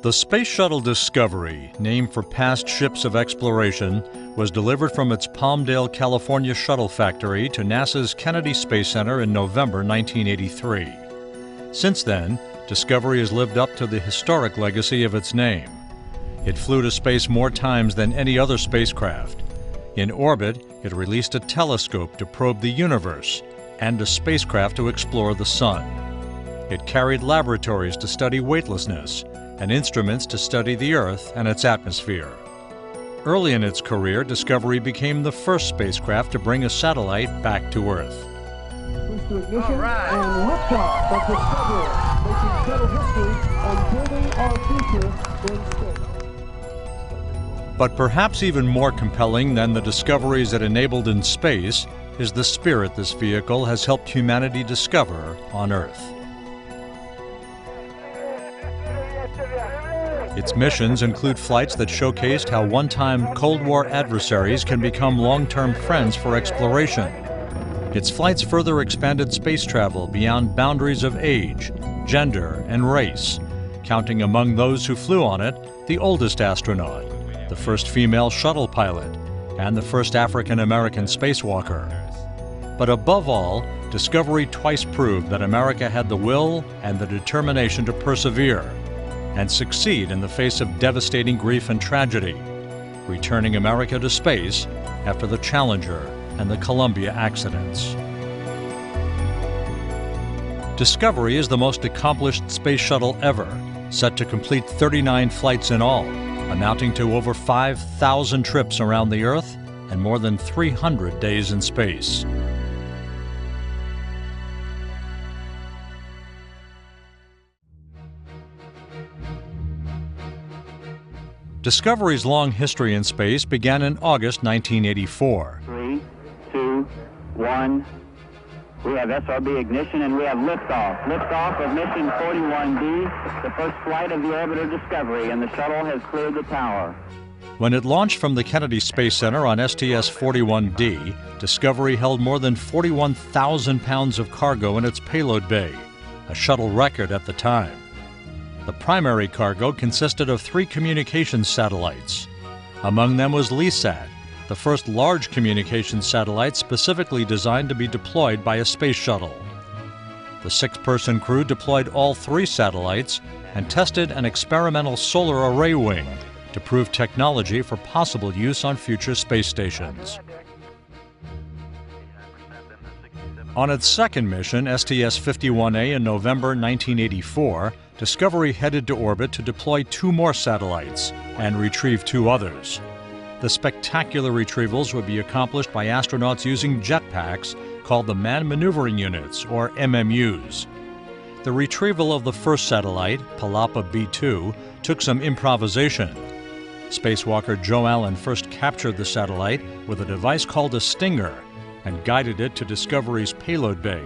The Space Shuttle Discovery, named for past ships of exploration, was delivered from its Palmdale, California shuttle factory to NASA's Kennedy Space Center in November 1983. Since then, Discovery has lived up to the historic legacy of its name. It flew to space more times than any other spacecraft. In orbit, it released a telescope to probe the universe and a spacecraft to explore the Sun. It carried laboratories to study weightlessness and instruments to study the Earth and its atmosphere. Early in its career, Discovery became the first spacecraft to bring a satellite back to Earth. Booster ignition and liftoff of Discovery, making shuttle history and building our future in space. But perhaps even more compelling than the discoveries it enabled in space is the spirit this vehicle has helped humanity discover on Earth. Its missions include flights that showcased how one-time Cold War adversaries can become long-term friends for exploration. Its flights further expanded space travel beyond boundaries of age, gender, and race, counting among those who flew on it the oldest astronaut, the first female shuttle pilot, and the first African-American spacewalker. But above all, Discovery twice proved that America had the will and the determination to persevere and succeed in the face of devastating grief and tragedy, returning America to space after the Challenger and the Columbia accidents. Discovery is the most accomplished space shuttle ever, set to complete 39 flights in all, amounting to over 5,000 trips around the Earth and more than 300 days in space. Discovery's long history in space began in August 1984. 3, 2, 1. We have SRB ignition and we have liftoff. Liftoff of mission 41D, the first flight of the orbiter Discovery, and the shuttle has cleared the tower. When it launched from the Kennedy Space Center on STS-41D, Discovery held more than 41,000 pounds of cargo in its payload bay, a shuttle record at the time. The primary cargo consisted of 3 communications satellites. Among them was LESAT, the first large communications satellite specifically designed to be deployed by a space shuttle. The 6-person crew deployed all 3 satellites and tested an experimental solar array wing to prove technology for possible use on future space stations. On its second mission, STS-51A, in November 1984, Discovery headed to orbit to deploy 2 more satellites and retrieve 2 others. The spectacular retrievals would be accomplished by astronauts using jetpacks called the Manned Maneuvering Units, or MMUs. The retrieval of the first satellite, Palapa B2, took some improvisation. Spacewalker Joe Allen first captured the satellite with a device called a Stinger and guided it to Discovery's payload bay.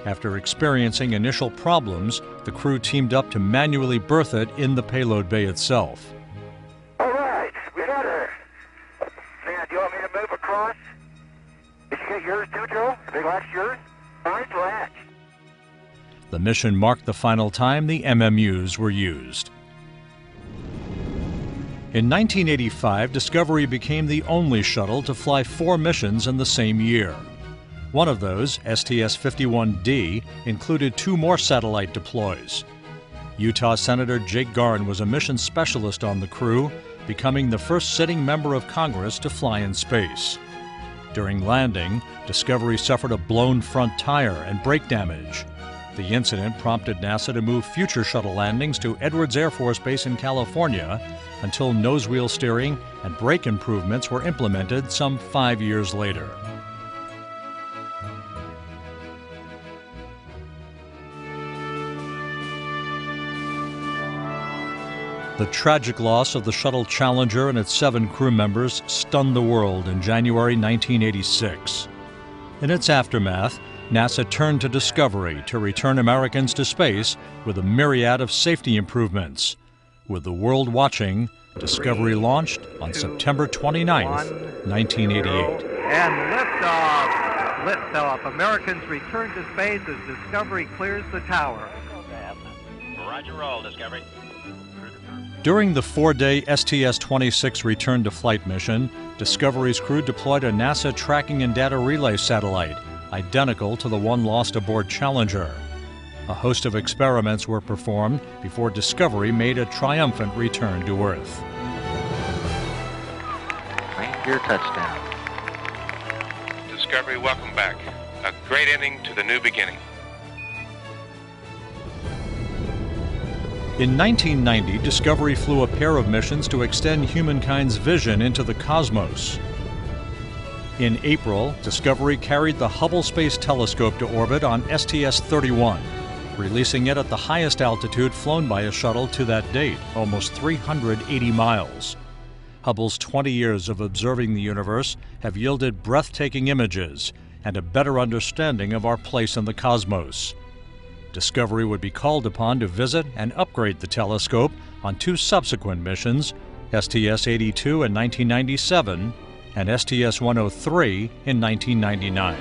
After experiencing initial problems, the crew teamed up to manually berth it in the payload bay itself. All right, we got her. Now, do you want me to move across? Did you get yours too, Joe? The big latch yours? Mine's latch. The mission marked the final time the MMUs were used. In 1985, Discovery became the only shuttle to fly 4 missions in the same year. One of those, STS-51D, included 2 more satellite deploys. Utah Senator Jake Garn was a mission specialist on the crew, becoming the first sitting member of Congress to fly in space. During landing, Discovery suffered a blown front tire and brake damage. The incident prompted NASA to move future shuttle landings to Edwards Air Force Base in California until nose-wheel steering and brake improvements were implemented some 5 years later. The tragic loss of the shuttle Challenger and its 7 crew members stunned the world in January 1986. In its aftermath, NASA turned to Discovery to return Americans to space with a myriad of safety improvements. With the world watching, Discovery launched on September 29, 1988. And liftoff! Liftoff. Americans return to space as Discovery clears the tower. Roger roll, Discovery. During the 4-day STS-26 return-to-flight mission, Discovery's crew deployed a NASA tracking and data relay satellite, identical to the one lost aboard Challenger. A host of experiments were performed before Discovery made a triumphant return to Earth. Reindeer touchdown. Discovery, welcome back. A great ending to the new beginning. In 1990, Discovery flew a pair of missions to extend humankind's vision into the cosmos. In April, Discovery carried the Hubble Space Telescope to orbit on STS-31, releasing it at the highest altitude flown by a shuttle to that date, almost 380 miles. Hubble's 20 years of observing the universe have yielded breathtaking images and a better understanding of our place in the cosmos. Discovery would be called upon to visit and upgrade the telescope on 2 subsequent missions, STS-82 in 1997 and STS-103 in 1999.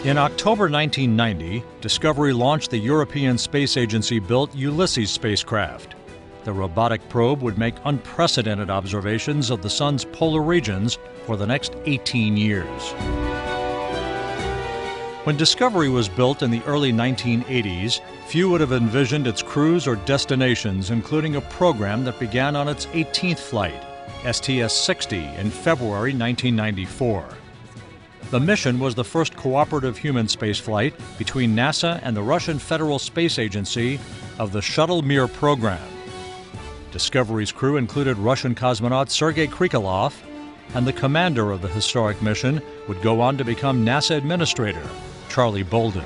In October 1990, Discovery launched the European Space Agency-built Ulysses spacecraft. The robotic probe would make unprecedented observations of the Sun's polar regions for the next 18 years. When Discovery was built in the early 1980s, few would have envisioned its crews or destinations, including a program that began on its 18th flight, STS-60, in February 1994. The mission was the first cooperative human spaceflight between NASA and the Russian Federal Space Agency of the Shuttle Mir program. Discovery's crew included Russian cosmonaut Sergei Krikalev, and the commander of the historic mission would go on to become NASA administrator, Charlie Bolden.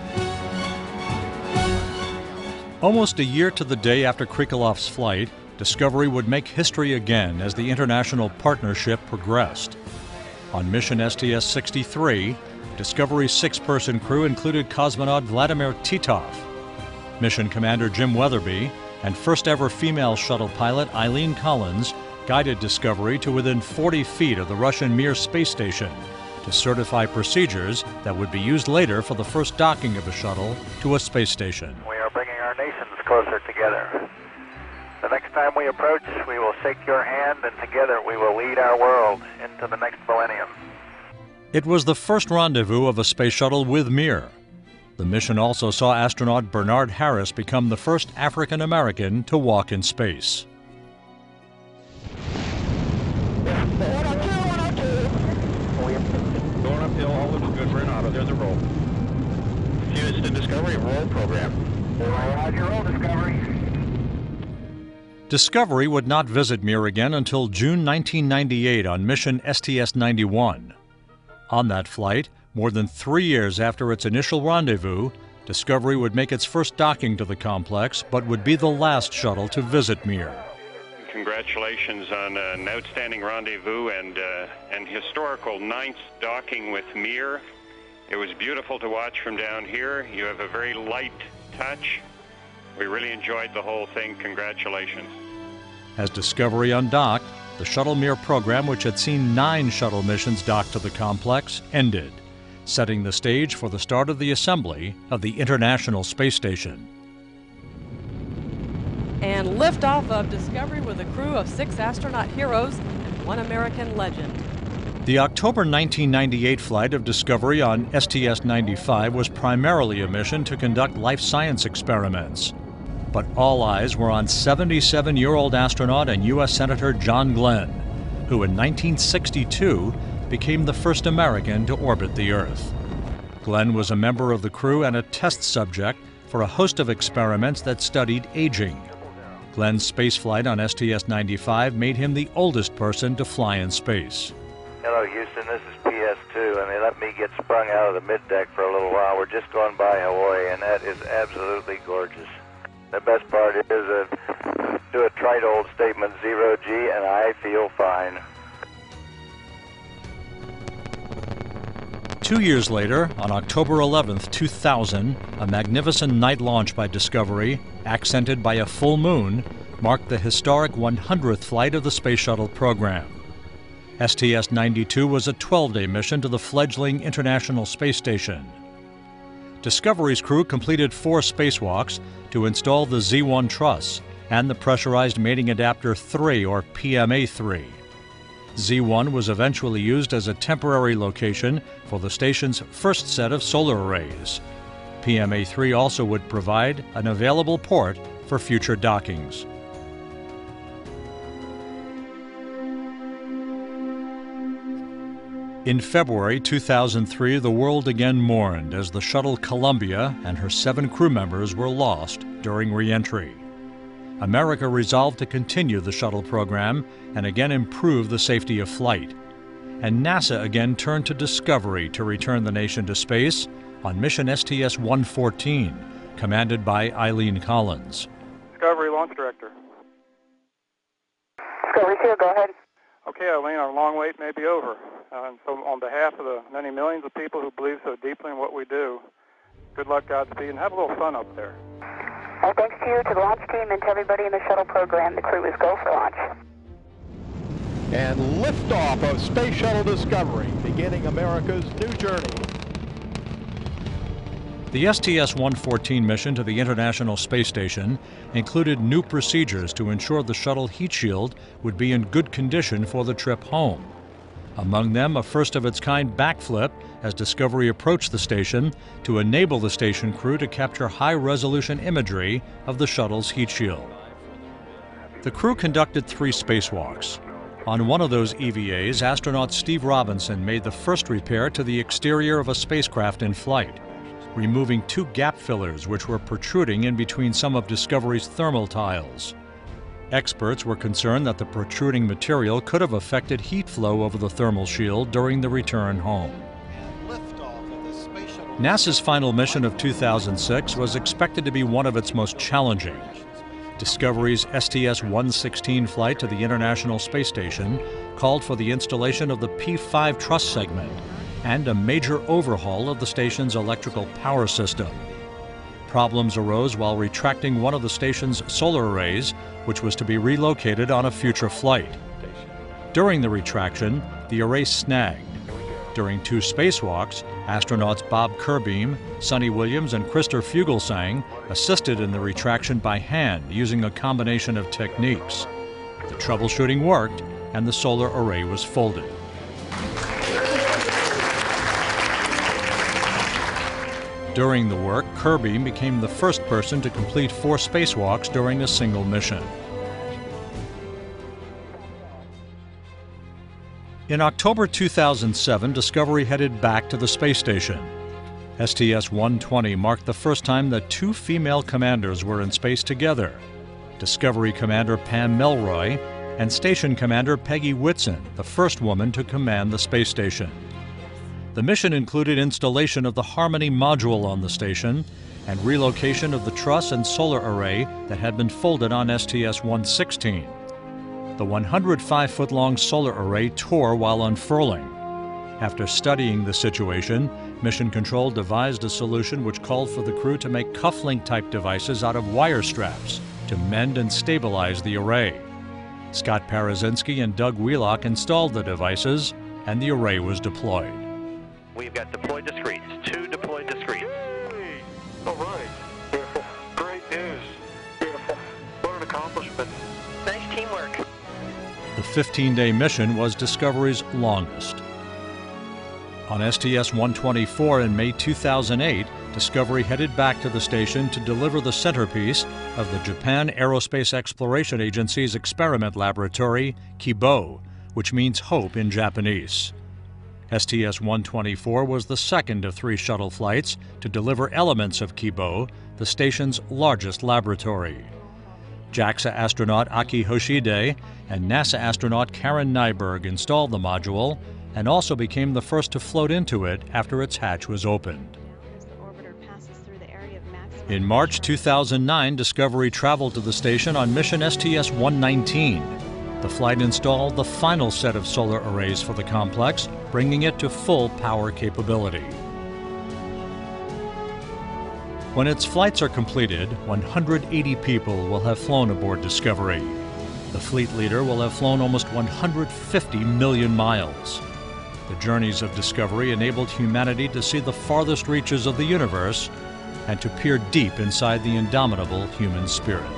Almost a year to the day after Krikalev's flight, Discovery would make history again as the international partnership progressed. On mission STS-63, Discovery's 6-person crew included cosmonaut Vladimir Titov, mission commander Jim Weatherby, and first-ever female shuttle pilot Eileen Collins guided Discovery to within 40 feet of the Russian Mir space station to certify procedures that would be used later for the first docking of a shuttle to a space station. We are bringing our nations closer together. The next time we approach, we will shake your hand, and together we will lead our world into the next millennium. It was the first rendezvous of a space shuttle with Mir. The mission also saw astronaut Bernard Harris become the first African American to walk in space. Going uphill, all looks good for an auto. There's a roll. Houston, Discovery, roll program. Roger, roll, Discovery. Discovery would not visit Mir again until June 1998 on mission STS-91. On that flight, more than 3 years after its initial rendezvous, Discovery would make its first docking to the complex, but would be the last shuttle to visit Mir. Congratulations on an outstanding rendezvous and historical 9th docking with Mir. It was beautiful to watch from down here. You have a very light touch. We really enjoyed the whole thing. Congratulations. As Discovery undocked, the Shuttle Mir program, which had seen 9 shuttle missions docked to the complex, ended, setting the stage for the start of the assembly of the International Space Station. And liftoff of Discovery with a crew of 6 astronaut heroes and 1 American legend. The October 1998 flight of Discovery on STS-95 was primarily a mission to conduct life science experiments. But all eyes were on 77-year-old astronaut and U.S. Senator John Glenn, who in 1962 became the first American to orbit the Earth. Glenn was a member of the crew and a test subject for a host of experiments that studied aging. Glenn's spaceflight on STS-95 made him the oldest person to fly in space. Hello, Houston. This is PS2, and they let me get sprung out of the middeck for a little while. We're just going by Hawaii, and that is absolutely gorgeous. The best part is do a trite old statement, 0G, and I feel fine. 2 years later, on October 11, 2000, a magnificent night launch by Discovery, accented by a full moon, marked the historic 100th flight of the Space Shuttle program. STS-92 was a 12-day mission to the fledgling International Space Station. Discovery's crew completed 4 spacewalks to install the Z1 truss and the Pressurized Mating Adapter 3, or PMA-3. Z1 was eventually used as a temporary location for the station's first set of solar arrays. PMA-3 also would provide an available port for future dockings. In February 2003, the world again mourned as the shuttle Columbia and her 7 crew members were lost during re-entry. America resolved to continue the shuttle program and again improve the safety of flight. And NASA again turned to Discovery to return the nation to space on mission STS-114, commanded by Eileen Collins. Discovery Launch Director. Discovery here, go ahead. Okay, Eileen, our long wait may be over. And so on behalf of the many millions of people who believe so deeply in what we do, good luck, Godspeed, and have a little fun up there. Well, thanks to you, to the launch team, and to everybody in the shuttle program. The crew is go for launch. And liftoff of Space Shuttle Discovery, beginning America's new journey. The STS-114 mission to the International Space Station included new procedures to ensure the shuttle heat shield would be in good condition for the trip home. Among them, a first-of-its-kind backflip as Discovery approached the station to enable the station crew to capture high-resolution imagery of the shuttle's heat shield. The crew conducted 3 spacewalks. On one of those EVAs, astronaut Steve Robinson made the first repair to the exterior of a spacecraft in flight, removing 2 gap fillers which were protruding in between some of Discovery's thermal tiles. Experts were concerned that the protruding material could have affected heat flow over the thermal shield during the return home. NASA's final mission of 2006 was expected to be one of its most challenging. Discovery's STS-116 flight to the International Space Station called for the installation of the P5 truss segment and a major overhaul of the station's electrical power system. Problems arose while retracting one of the station's solar arrays, which was to be relocated on a future flight. During the retraction, the array snagged. During 2 spacewalks, astronauts Bob Kerbeam, Sonny Williams, and Christer Fugelsang assisted in the retraction by hand using a combination of techniques. The troubleshooting worked, and the solar array was folded. During the work, Kerbeam became the first person to complete 4 spacewalks during a single mission. In October 2007, Discovery headed back to the space station. STS-120 marked the first time that 2 female commanders were in space together: Discovery Commander Pam Melroy and Station Commander Peggy Whitson, the first woman to command the space station. The mission included installation of the Harmony module on the station and relocation of the truss and solar array that had been folded on STS-116. The 105-foot-long solar array tore while unfurling. After studying the situation, Mission Control devised a solution which called for the crew to make cufflink-type devices out of wire straps to mend and stabilize the array. Scott Parazinski and Doug Wheelock installed the devices, and the array was deployed. We've got deployed discretes, 2 deployed discretes. All right. Beautiful. Great news. Beautiful. What an accomplishment. Nice teamwork. The 15-day mission was Discovery's longest. On STS-124 in May 2008, Discovery headed back to the station to deliver the centerpiece of the Japan Aerospace Exploration Agency's experiment laboratory, Kibo, which means hope in Japanese. STS-124 was the second of 3 shuttle flights to deliver elements of Kibo, the station's largest laboratory. JAXA astronaut Aki Hoshide and NASA astronaut Karen Nyberg installed the module and also became the first to float into it after its hatch was opened. In March 2009, Discovery traveled to the station on mission STS-119. The flight installed the final set of solar arrays for the complex, bringing it to full power capability. When its flights are completed, 180 people will have flown aboard Discovery. The fleet leader will have flown almost 150 million miles. The journeys of discovery enabled humanity to see the farthest reaches of the universe and to peer deep inside the indomitable human spirit.